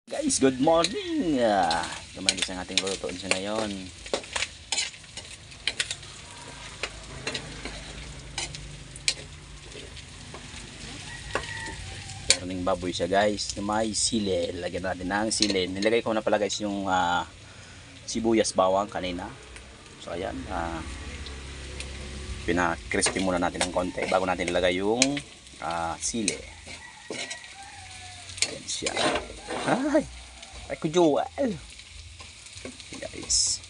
Guys, good morning! Gumalis ang ating lutuin sa ngayon. Karning baboy siya guys, na may sili. Lagyan natin ng sili. Nilagay ko na pala guys yung sibuyas bawang kanina. So ayan, pina-crispy muna natin ng konti bago natin ilagay yung sili. Ayan siya. Ay kujual guys.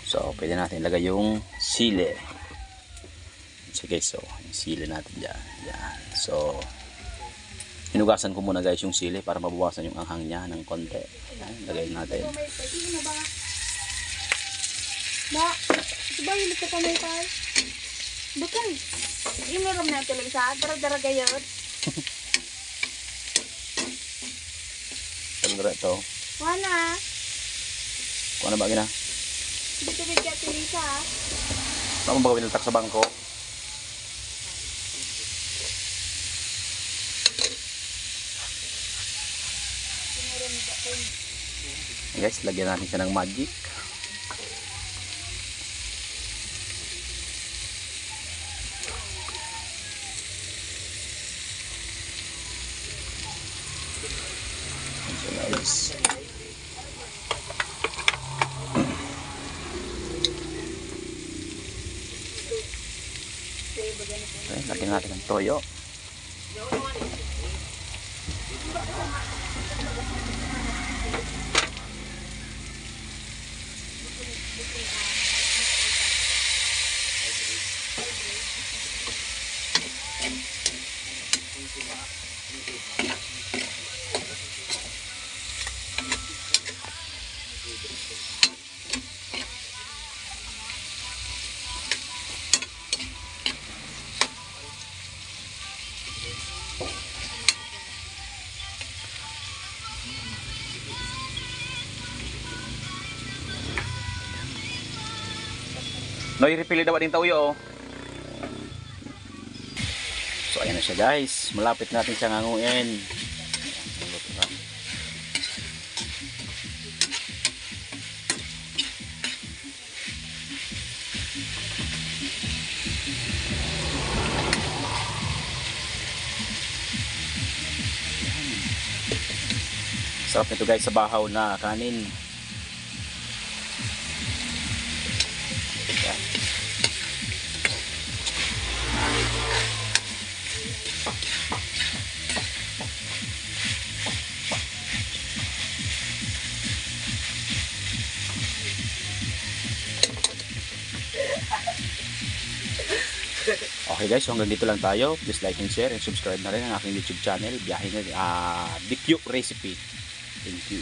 So pwede natin ilagay yung sili. Sige, so yung sili natin dyan. Yan. So hinugasan ko muna guys yung sili para mabawasan yung anghang niya ng konti. Yan, lagay natin. Ba, diba yung ka kamay tayo? Bukan, iniram na ito lang sa dara-dara gayot. Talaga ito. Wana, Kung ano ba gina? dito bigyan ito Lisa. Ano ba gawin sa bangko? Guys, lagyan natin siya ng magic. So guys, okay, lagyan natin ng toyo. No, i-refill daw din toyo. So ayan na siya guys. Malapit natin siyang hanguin. Sarap nito guys sa bahaw na kanin. Okay guys, so hanggang dito lang tayo. Please like and share and subscribe na rin ang aking YouTube channel. Biyahe na DQ Recipe. Thank you.